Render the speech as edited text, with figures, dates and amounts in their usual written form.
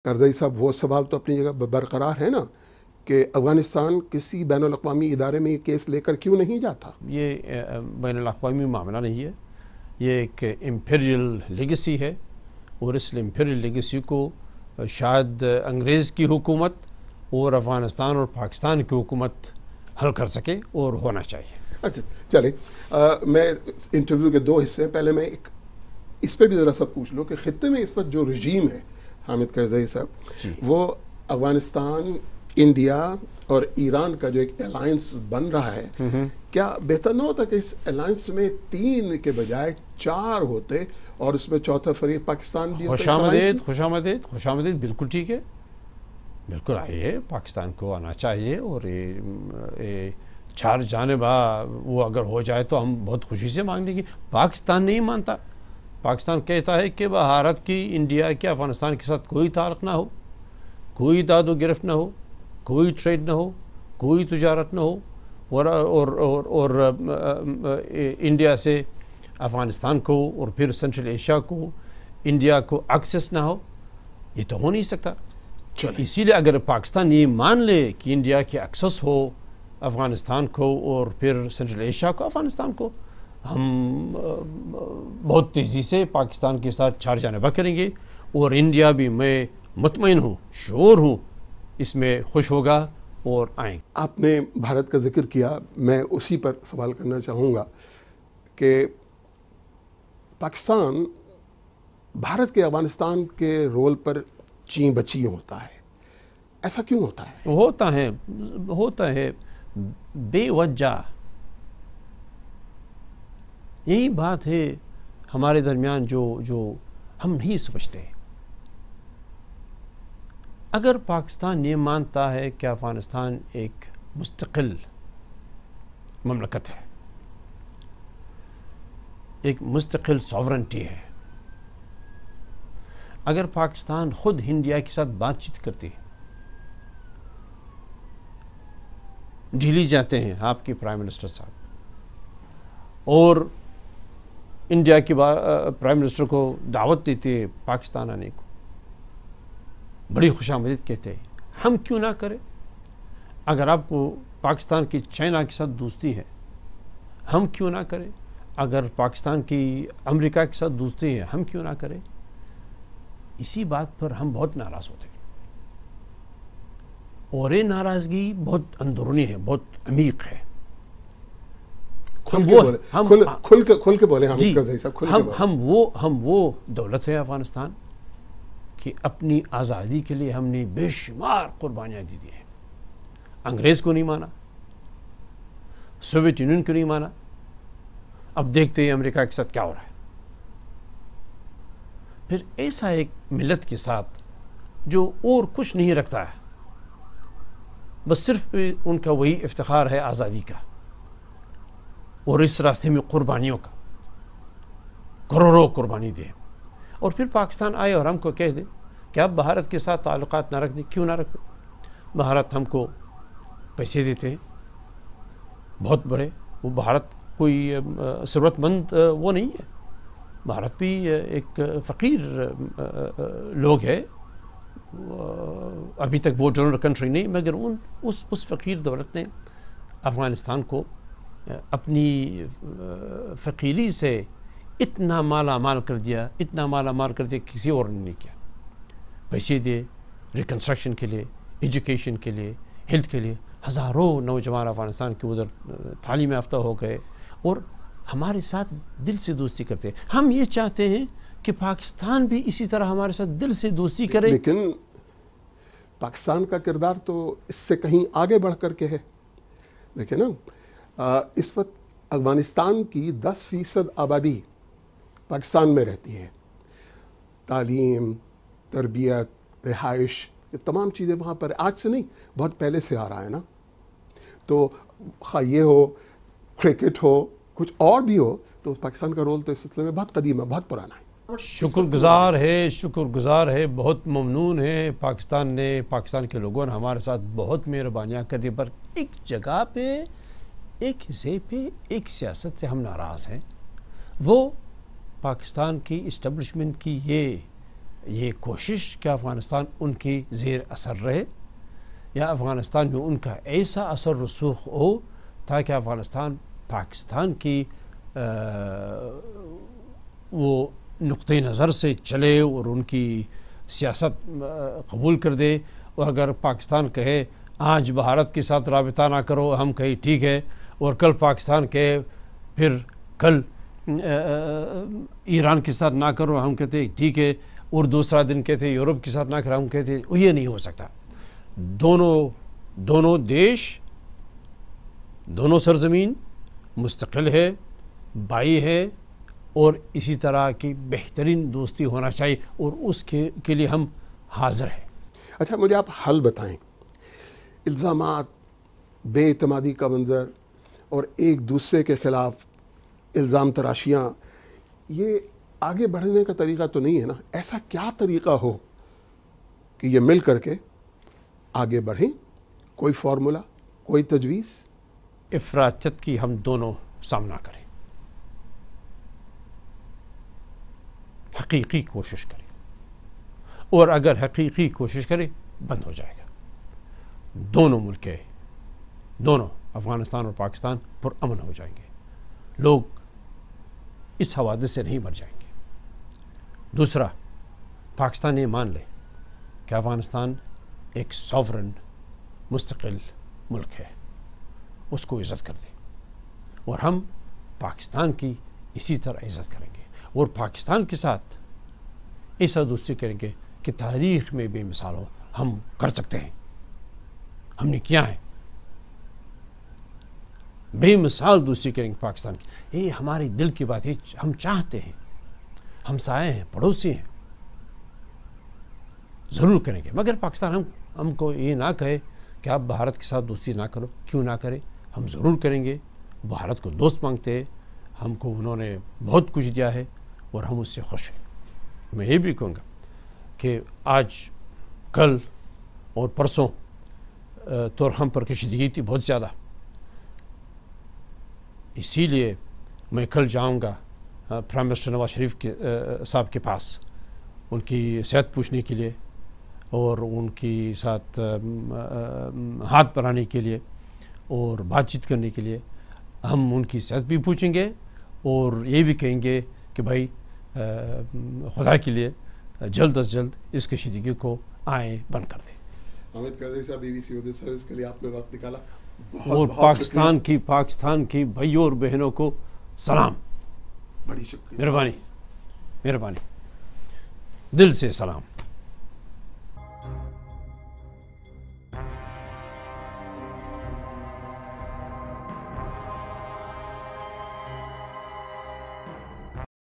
کرزئی صاحب وہ سوال تو اپنی جگہ برقرار ہے نا کہ افغانستان کسی بین الاقوامی ادارے میں یہ کیس لے کر کیوں نہیں جاتا؟ یہ بین الاقوامی معاملہ نہیں ہے، یہ ایک امپیریل لیگیسی ہے، اور اس امپیریل لیگیسی کو شاید انگریز کی حکومت اور افغانستان اور پاکستان کی حکومت حل کر سکے اور ہونا چاہیے۔ اچھا چلیں، میں انٹرویو کے دو حصے ہیں، پہلے میں اس پہ بھی ذرا سا پوچھ لوں کہ خطے میں اس وقت جو رجیم ہے حامد کرزئی صاحب، وہ افغانستان، انڈیا اور ایران کا جو ایک الائنس بن رہا ہے، کیا بہتر نہ ہوتا کہ اس الائنس میں 3 کے بجائے 4 ہوتے اور اس میں چوتھا فریق پاکستان بھی ہوتا؟ خوش آمدید، بالکل ٹھیک ہے، بالکل آئیے، پاکستان کو آنا چاہیے، اور یہ 4 جانبہ وہ اگر ہو جائے تو ہم بہت خوشی سے مانگ لیں گے۔ پاکستان نہیں مانتا، پاکستان کہتا ہے کہ بھارت کی، انڈیا کے، افغانستان کے ساتھ کوئی تعلق نہ ہو، کوئی داد و گرفت نہ ہو، کوئی ٹریڈ نہ ہو، کوئی تجارت نہ ہو، اور انڈیا سے افغانستان کو اور پھر سینٹرل ایشیا کو، انڈیا کو ایکسیس نہ ہو۔ یہ تو ہو نہیں سکتا۔ اسی لیے اگر پاکستان یہ مان لے کہ انڈیا کے ایکسیس ہو افغانستان کو اور پھر سینٹرل ایشیا کو، افغانستان کو، ہم بہت تیزی سے پاکستان کے ساتھ 4 جانبہ کریں گے، اور انڈیا بھی، میں مطمئن ہوں، شور ہوں، اس میں خوش ہوگا اور آئیں۔ آپ نے بھارت کا ذکر کیا، میں اسی پر سوال کرنا چاہوں گا کہ پاکستان بھارت کے افغانستان کے رول پر چین بچی ہوتا ہے، ایسا کیوں ہوتا ہے؟ ہوتا ہے بے وجہ۔ یہی بات ہے ہمارے درمیان جو ہم نہیں سمجھتے۔ اگر پاکستان یہ مانتا ہے کہ افغانستان ایک مستقل مملکت ہے، ایک مستقل سوورنٹی ہے، اگر پاکستان خود انڈیا کے ساتھ بات چیت کرتی ہے، دہلی جاتے ہیں آپ کے پرائم منسٹر صاحب اور انڈیا کے پرائم منسٹر کو دعوت دیتے ہیں پاکستان آنے کو، بڑی خوش آمدید کہتے ہیں، ہم کیوں نہ کریں؟ اگر آپ کو پاکستان کی چائنا کے ساتھ دوستی ہے، ہم کیوں نہ کریں؟ اگر پاکستان کی امریکہ کے ساتھ دوستی ہے، ہم کیوں نہ کریں؟ اسی بات پر ہم بہت ناراض ہوتے ہیں، اور یہ ناراضگی بہت اندرونی ہے، بہت عمیق ہے۔ کھل کے بولے حامد کرزئی صاحب، ہم وہ دولت ہے افغانستان کہ اپنی آزادی کے لیے ہم نے بے شمار قربانیاں دی ہیں۔ انگریز کو نہیں مانا، سوویت یونین کو نہیں مانا، اب دیکھتے ہیں امریکہ کے ساتھ کیا ہو رہا ہے۔ پھر ایسا ایک ملت کے ساتھ جو اور کچھ نہیں رکھتا ہے، بس صرف ان کا وہی افتخار ہے آزادی کا، اور اس راستے میں قربانیوں کا، کروڑوں قربانی دے، اور پھر پاکستان آئے اور ہم کو کہہ دے کہ آپ بھارت کے ساتھ تعلقات نہ رکھ دیں۔ کیوں نہ رکھ دیں؟ بھارت ہم کو پیسے دیتے ہیں بہت بڑے، وہ بھارت کوئی ثروت مند وہ نہیں ہے، بھارت بھی ایک فقیر لوگ ہے، ابھی تک وہ ڈونر کنٹری نہیں، مگر اس فقیر دولت نے افغانستان کو اپنی فقیری سے اتنا مالا مال کر دیا، اتنا مالا مال کر دیا، کسی اور نے نہیں کیا۔ پیسے دے ریکنسٹرکشن کے لیے، ایجوکیشن کے لیے، ہیلتھ کے لیے، ہزاروں نوجوان افغانستان کے ادھر تعلیم یافتہ ہو گئے، اور ہمارے ساتھ دل سے دوستی کرتے ہیں۔ ہم یہ چاہتے ہیں کہ پاکستان بھی اسی طرح ہمارے ساتھ دل سے دوستی کرے۔ لیکن پاکستان کا کردار تو اس سے کہیں آگے بڑھ کر کے ہے۔ دیکھیں نا، اس وقت افغانستان کی 10% آبادی پاکستان میں رہتی ہے، تعلیم، تربیت، رہائش، یہ تمام چیزیں وہاں پر آج سے نہیں، بہت پہلے سے آ رہا ہے نا۔ تو خواہ یہ ہو، کرکٹ ہو، کچھ اور بھی ہو، تو پاکستان کا رول تو اس سلسلے میں بہت قدیم ہے، بہت پرانا ہے۔ شکر گزار ہے، بہت ممنون ہے۔ پاکستان کے لوگوں نے ہمارے ساتھ بہت مہربانیاں کر دی، پر ایک جگہ پہ، ایک حصے پہ، ایک سیاست سے ہم ناراض ہیں۔ وہ پاکستان کی اسٹیبلشمنٹ کی یہ کوشش کہ افغانستان ان کی زیر اثر رہے یا افغانستان میں ان کا ایسا اثر رسوخ ہو تاکہ افغانستان پاکستان کی وہ نقطۂ نظر سے چلے اور ان کی سیاست قبول کر دے. اور اگر پاکستان کہے آج بھارت کے ساتھ رابطہ نہ کرو، ہم کہیں ٹھیک ہے، اور کل پاکستان کہے پھر کل ایران کے ساتھ نہ کرو، ہم کہتے ٹھیک ہے، اور دوسرا دن کہتے یورپ کے ساتھ نہ کرو، ہم کہتے یہ نہیں ہو سکتا. دونوں دیش، دونوں سرزمین مستقل ہے، بائی ہے، اور اسی طرح کی بہترین دوستی ہونا چاہیے، اور اس کے لیے ہم حاضر ہیں. اچھا مجھے آپ حل بتائیں. الزامات، بے اعتمادی کا منظر اور ایک دوسرے کے خلاف الزام تراشیاں، یہ آگے بڑھنے کا طریقہ تو نہیں ہے نا؟ ایسا کیا طریقہ ہو کہ یہ مل کر کے آگے بڑھیں؟ کوئی فارمولا، کوئی تجویز؟ افراطیت کی ہم دونوں سامنا کریں، حقیقی کوشش کریں، اور اگر حقیقی کوشش کریں بند ہو جائے گا. دونوں ملک، دونوں افغانستان اور پاکستان پرامن ہو جائیں گے، لوگ اس حوادث سے نہیں مر جائیں گے. دوسرا، پاکستان یہ مان لے کہ افغانستان ایک سوورن مستقل ملک ہے، اس کو عزت کر دیں، اور ہم پاکستان کی اسی طرح عزت کریں گے، اور پاکستان کے ساتھ ایسا دوستی کریں گے کہ تاریخ میں بے مثال ہو. ہم کر سکتے ہیں، ہم نے کیا ہے، بے مثال دوستی کریں گے پاکستان کی. یہ ہمارے دل کی بات ہے، ہم چاہتے ہیں، ہمسائے ہیں، پڑوسی ہیں، ضرور کریں گے. مگر پاکستان ہم کو یہ نہ کہے کہ آپ بھارت کے ساتھ دوستی نہ کرو. کیوں نہ کرے؟ ہم ضرور کریں گے. بھارت کو دوست مانگتے ہیں، ہم کو انہوں نے بہت کچھ دیا ہے اور ہم اس سے خوش ہیں. میں یہ بھی کہوں گا کہ آج کل اور پرسوں تورخم پر کشیدگی تھی بہت زیادہ، اسی لیے میں کل جاؤں گا پرائم منسٹر نواز شریف کے صاحب کے پاس ان کی صحت پوچھنے کے لیے اور ان کی ساتھ ہاتھ بڑھانے کے لیے اور بات چیت کرنے کے لیے. ہم ان کی صحت بھی پوچھیں گے اور یہ بھی کہیں گے کہ بھائی خدا کے لیے جلد از جلد اس کشیدگی کو آئیں بند کر دیں. حامد قادری صاحب، BBC اردو سروس کے لیے آپ نے وقت نکالا، اور پاکستان کی بھائیوں اور بہنوں کو سلام. بڑی شکریہ، مہربانی دل سے سلام.